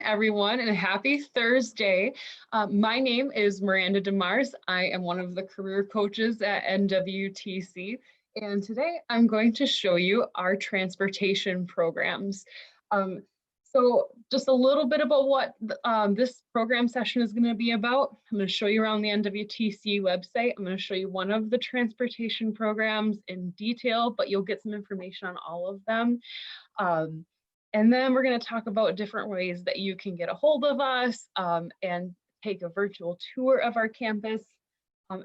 everyone, and happy Thursday. My name is Miranda DeMars. I am one of the career coaches at NWTC, and today I'm going to show you our transportation programs. So just a little bit about what this program session is going to be about. I'm going to show you around the NWTC website. I'm going to show you one of the transportation programs in detail, but you'll get some information on all of them. And then we're going to talk about different ways that you can get a hold of us and take a virtual tour of our campus,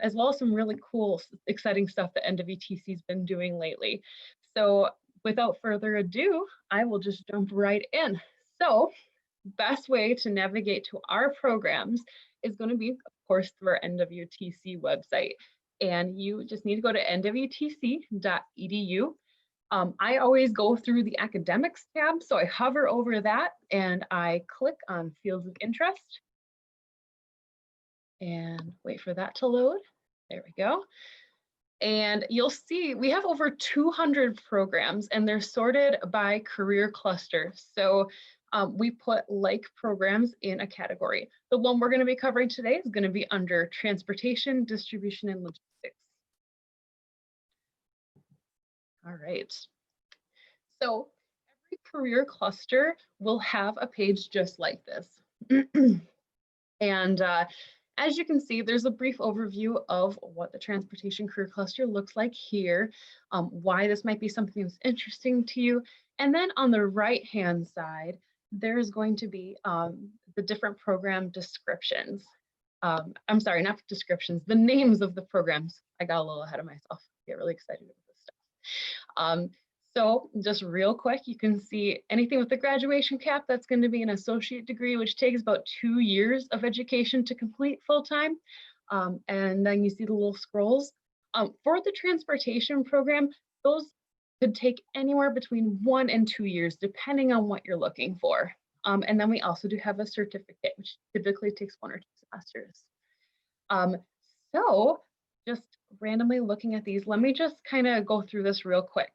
as well as some really cool, exciting stuff that NWTC has been doing lately. So without further ado, I will just jump right in. So best way to navigate to our programs is going to be, of course, through our NWTC website. And you just need to go to nwtc.edu. I always go through the academics tab, so I hover over that and I click on fields of interest and wait for that to load. There we go. And you'll see we have over 200 programs and they're sorted by career cluster. So we put like programs in a category. The one we're going to be covering today is going to be under transportation, distribution, and logistics. All right. So every career cluster will have a page just like this. And as you can see, there's a brief overview of what the transportation career cluster looks like here, why this might be something that's interesting to you. And then on the right-hand side, there's going to be the different program descriptions. I'm sorry, not descriptions, the names of the programs. I got a little ahead of myself. I get really excited about this stuff. So just real quick, you can see anything with the graduation cap, that's going to be an associate degree, which takes about 2 years of education to complete full-time. And then you see the little scrolls. For the transportation program, those could take anywhere between 1 and 2 years, depending on what you're looking for. And then we also do have a certificate, which typically takes 1 or 2 semesters. So just randomly looking at these, let me just kind of go through this real quick.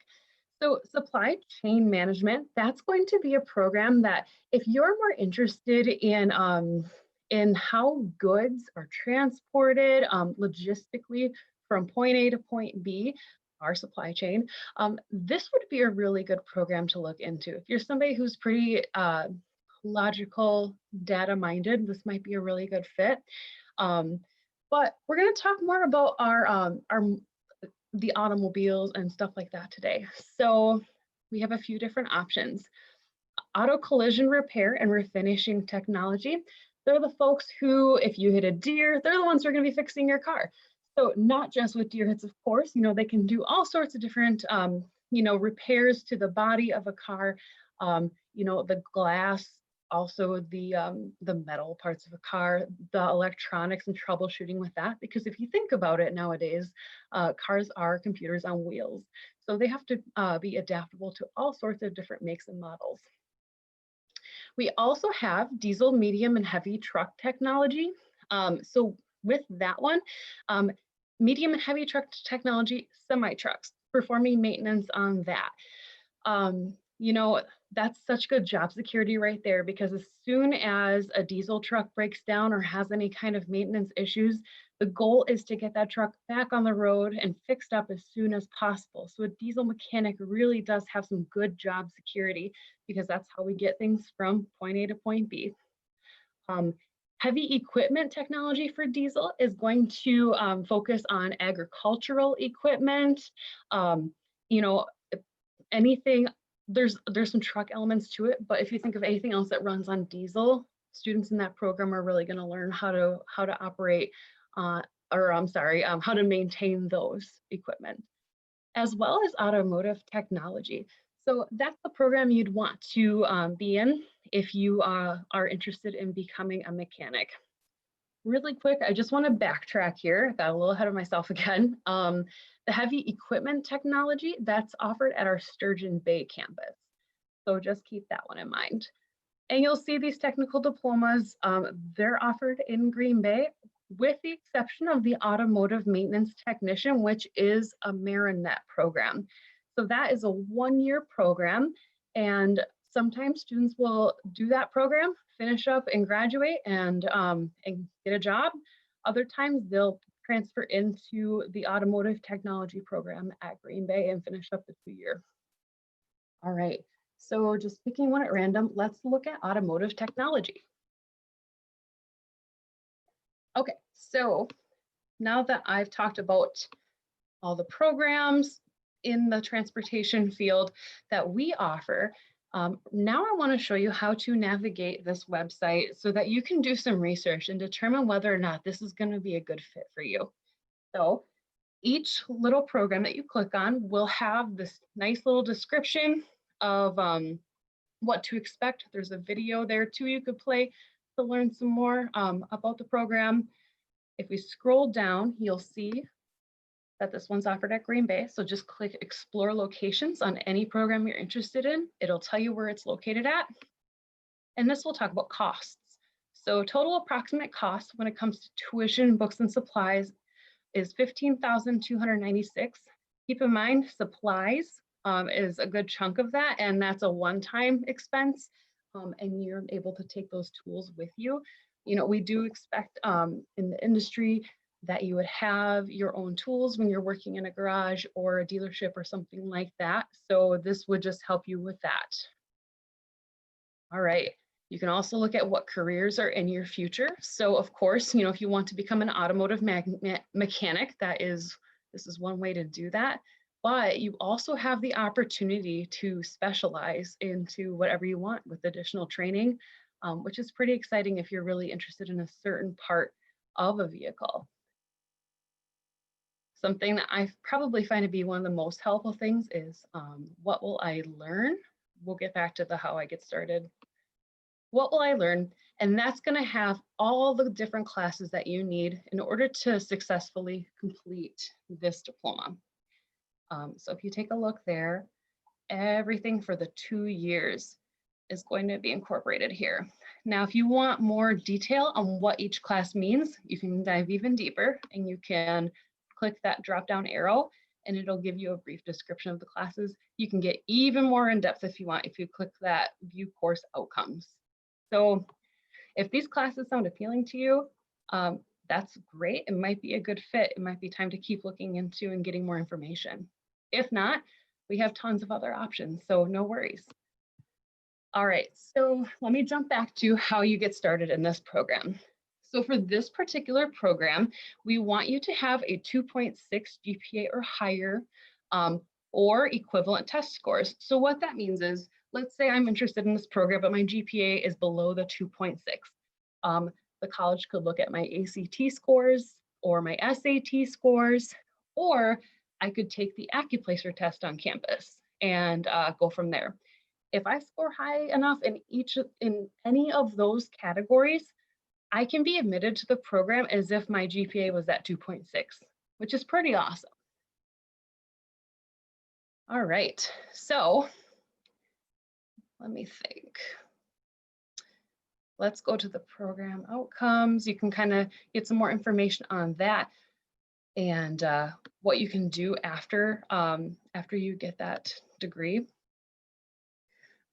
So supply chain management, that's going to be a program that if you're more interested in how goods are transported logistically from point A to point B, our supply chain, this would be a really good program to look into. If you're somebody who's pretty logical, data-minded, this might be a really good fit. But we're going to talk more about the automobiles and stuff like that today. So we have a few different options. Auto collision repair and refinishing technology. They're the folks who, if you hit a deer, they're the ones who are going to be fixing your car. So not just with deer hits, of course, they can do all sorts of different, repairs to the body of a car, the glass, also the metal parts of a car, the electronics and troubleshooting with that. Because if you think about it nowadays, cars are computers on wheels. So they have to be adaptable to all sorts of different makes and models. We also have diesel, medium, and heavy truck technology. So with that one, medium and heavy truck technology, semi-trucks, performing maintenance on that. That's such good job security right there, because as soon as a diesel truck breaks down or has any kind of maintenance issues, the goal is to get that truck back on the road and fixed up as soon as possible. So a diesel mechanic really does have some good job security, because that's how we get things from point A to point B. Heavy equipment technology for diesel is going to focus on agricultural equipment, anything. There's some truck elements to it, but if you think of anything else that runs on diesel, students in that program are really going to learn how to operate, how to maintain those equipment, as well as automotive technology. So that's the program you'd want to be in if you are interested in becoming a mechanic. Really quick, I just want to backtrack here. Got a little ahead of myself again. The heavy equipment technology, that's offered at our Sturgeon Bay campus. So just keep that one in mind. And you'll see these technical diplomas, they're offered in Green Bay, with the exception of the automotive maintenance technician, which is a Marinette program. So that is a 1-year program. And Sometimes students will do that program, finish up and graduate and get a job. Other times they'll transfer into the automotive technology program at Green Bay and finish up the 2-year. All right, so just picking one at random, let's look at automotive technology. Okay, so now that I've talked about all the programs in the transportation field that we offer, now I want to show you how to navigate this website so that you can do some research and determine whether or not this is going to be a good fit for you. So each little program that you click on will have this nice little description of what to expect. There's a video there too you could play to learn some more about the program. If we scroll down, you'll see that this one's offered at Green Bay. So just click Explore Locations on any program you're interested in. It'll tell you where it's located at. And this will talk about costs. So total approximate cost when it comes to tuition, books, and supplies is $15,296. Keep in mind, supplies is a good chunk of that, and that's a one-time expense, and you're able to take those tools with you. You know, we do expect in the industry that you would have your own tools when you're working in a garage or a dealership or something like that. So this would just help you with that. All right. You can also look at what careers are in your future. So of course, you know, if you want to become an automotive mechanic, this is one way to do that. But you also have the opportunity to specialize into whatever you want with additional training, which is pretty exciting if you're really interested in a certain part of a vehicle. Something that I probably find to be one of the most helpful things is what will I learn? We'll get back to the how I get started. What will I learn? And that's going to have all the different classes that you need in order to successfully complete this diploma. So if you take a look there, everything for the 2 years is going to be incorporated here. Now, if you want more detail on what each class means, you can dive even deeper and you can click that drop down arrow and it'll give you a brief description of the classes. You can get even more in depth if you want, if you click that view course outcomes. So if these classes sound appealing to you, that's great. It might be a good fit. It might be time to keep looking into and getting more information. If not, we have tons of other options, so no worries. All right, so let me jump back to how you get started in this program. So for this particular program, we want you to have a 2.6 GPA or higher or equivalent test scores. So what that means is, let's say I'm interested in this program, but my GPA is below the 2.6. The college could look at my ACT scores or my SAT scores, or I could take the AccuPlacer test on campus and go from there. If I score high enough in any of those categories, I can be admitted to the program as if my GPA was at 2.6, which is pretty awesome. All right, so let me think. Let's go to the program outcomes. You can kind of get some more information on that and what you can do after you get that degree.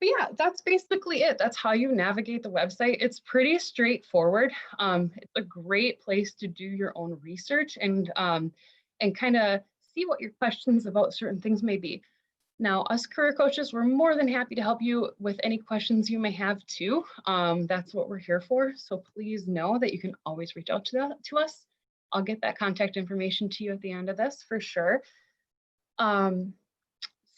But yeah, that's basically it. That's how you navigate the website. It's pretty straightforward. It's a great place to do your own research and kind of see what your questions about certain things may be. Now, us career coaches, we're more than happy to help you with any questions you may have too. That's what we're here for. So please know that you can always reach out to us. I'll get that contact information to you at the end of this for sure.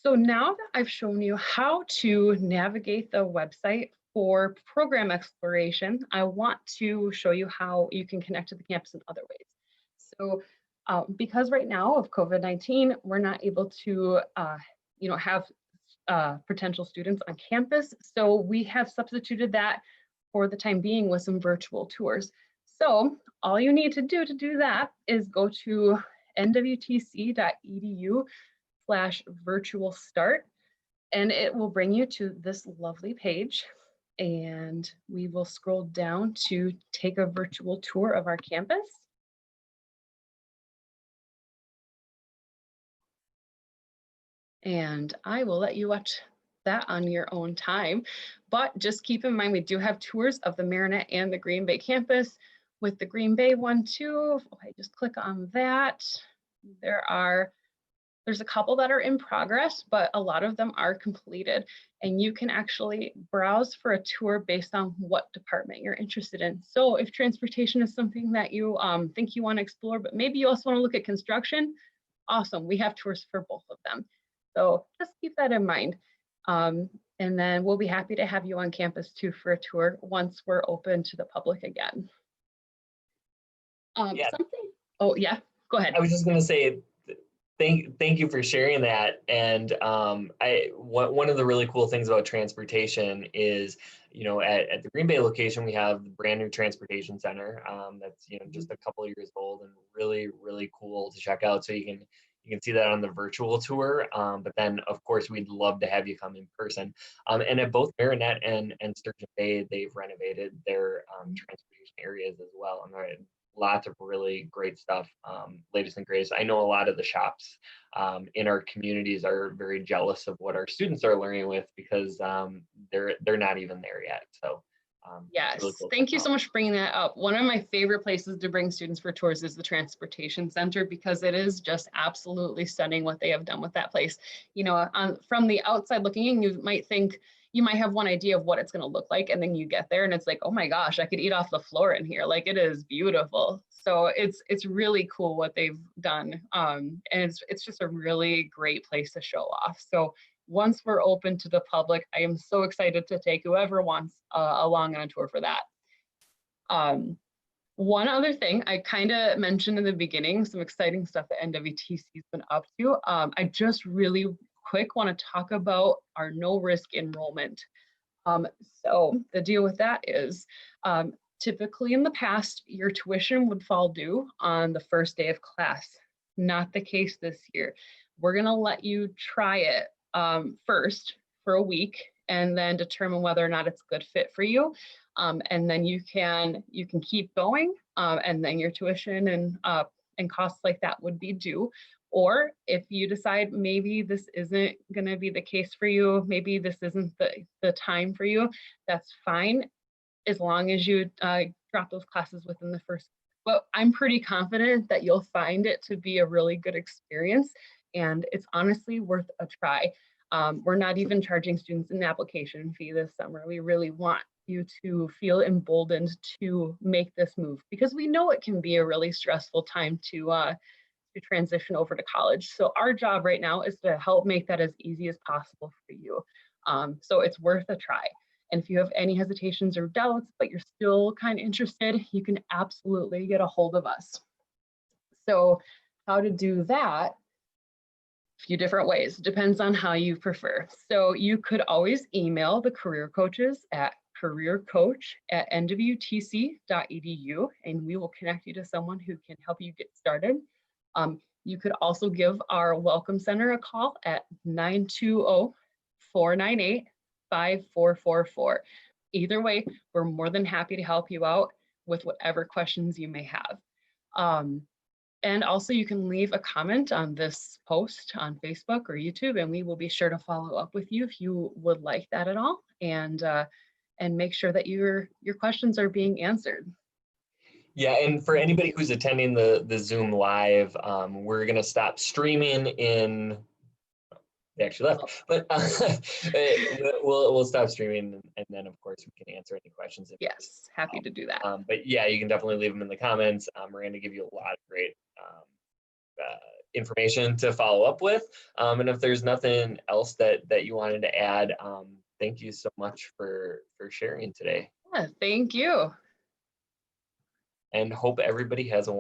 So now that I've shown you how to navigate the website for program exploration, I want to show you how you can connect to the campus in other ways. So because right now of COVID-19, we're not able to have potential students on campus. So we have substituted that for the time being with some virtual tours. So all you need to do that is go to nwtc.edu/virtual start, and it will bring you to this lovely page. And we will scroll down to take a virtual tour of our campus. And I will let you watch that on your own time. But just keep in mind, we do have tours of the Marinette and the Green Bay campus. With the Green Bay one too, if I just click on that, there's a couple that are in progress, but a lot of them are completed. And you can actually browse for a tour based on what department you're interested in. So if transportation is something that you think you want to explore, but maybe you also want to look at construction, awesome. We have tours for both of them. So just keep that in mind. And then we'll be happy to have you on campus too for a tour once we're open to the public again. Yeah. Oh yeah, go ahead. I was just going to say, thank you for sharing that. And one of the really cool things about transportation is, at the Green Bay location, we have the brand new transportation center that's just a couple of years old and really, really cool to check out. So you can see that on the virtual tour. But then, of course, we'd love to have you come in person. And at both Marinette and Sturgeon Bay, they've renovated their transportation areas as well. And lots of really great stuff, latest and greatest. I know a lot of the shops in our communities are very jealous of what our students are learning with because they're not even there yet. So yes, really cool. Thank you so much for bringing that up. One of my favorite places to bring students for tours is the transportation center because it is just absolutely stunning what they have done with that place. From the outside looking in, you might have one idea of what it's going to look like, and then you get there and it's like, oh my gosh, I could eat off the floor in here. Like, it is beautiful. So it's really cool what they've done, and it's just a really great place to show off. So once we're open to the public, I am so excited to take whoever wants along on a tour for that. One other thing I kind of mentioned in the beginning, some exciting stuff that NWTC has been up to. I just really quick want to talk about our no risk enrollment. So the deal with that is typically in the past, your tuition would fall due on the first day of class. Not the case this year. We're going to let you try it first for a week and then determine whether or not it's a good fit for you. And then you can keep going, and then your tuition and costs like that would be due. Or if you decide maybe this isn't going to be the case for you, maybe this isn't the time for you, that's fine, as long as you drop those classes within the first. But I'm pretty confident that you'll find it to be a really good experience, and it's honestly worth a try. We're not even charging students an application fee this summer. We really want you to feel emboldened to make this move because we know it can be a really stressful time to transition over to college. So our job right now is to help make that as easy as possible for you. So it's worth a try. And if you have any hesitations or doubts, but you're still kind of interested, you can absolutely get a hold of us. So how to do that? A few different ways, depends on how you prefer. So you could always email the career coaches at careercoach@nwtc.edu, and we will connect you to someone who can help you get started. You could also give our Welcome Center a call at 920-498-5444. Either way, we're more than happy to help you out with whatever questions you may have. And also you can leave a comment on this post on Facebook or YouTube, and we will be sure to follow up with you if you would like that at all, and make sure that your questions are being answered. Yeah, and for anybody who's attending the Zoom live, we're going to stop streaming in. They actually left, but we'll stop streaming, and then of course we can answer any questions. Yes, happy to do that. But yeah, you can definitely leave them in the comments. Miranda give you a lot of great information to follow up with. And if there's nothing else that you wanted to add, thank you so much for sharing today. Yeah, thank you. And hope everybody has a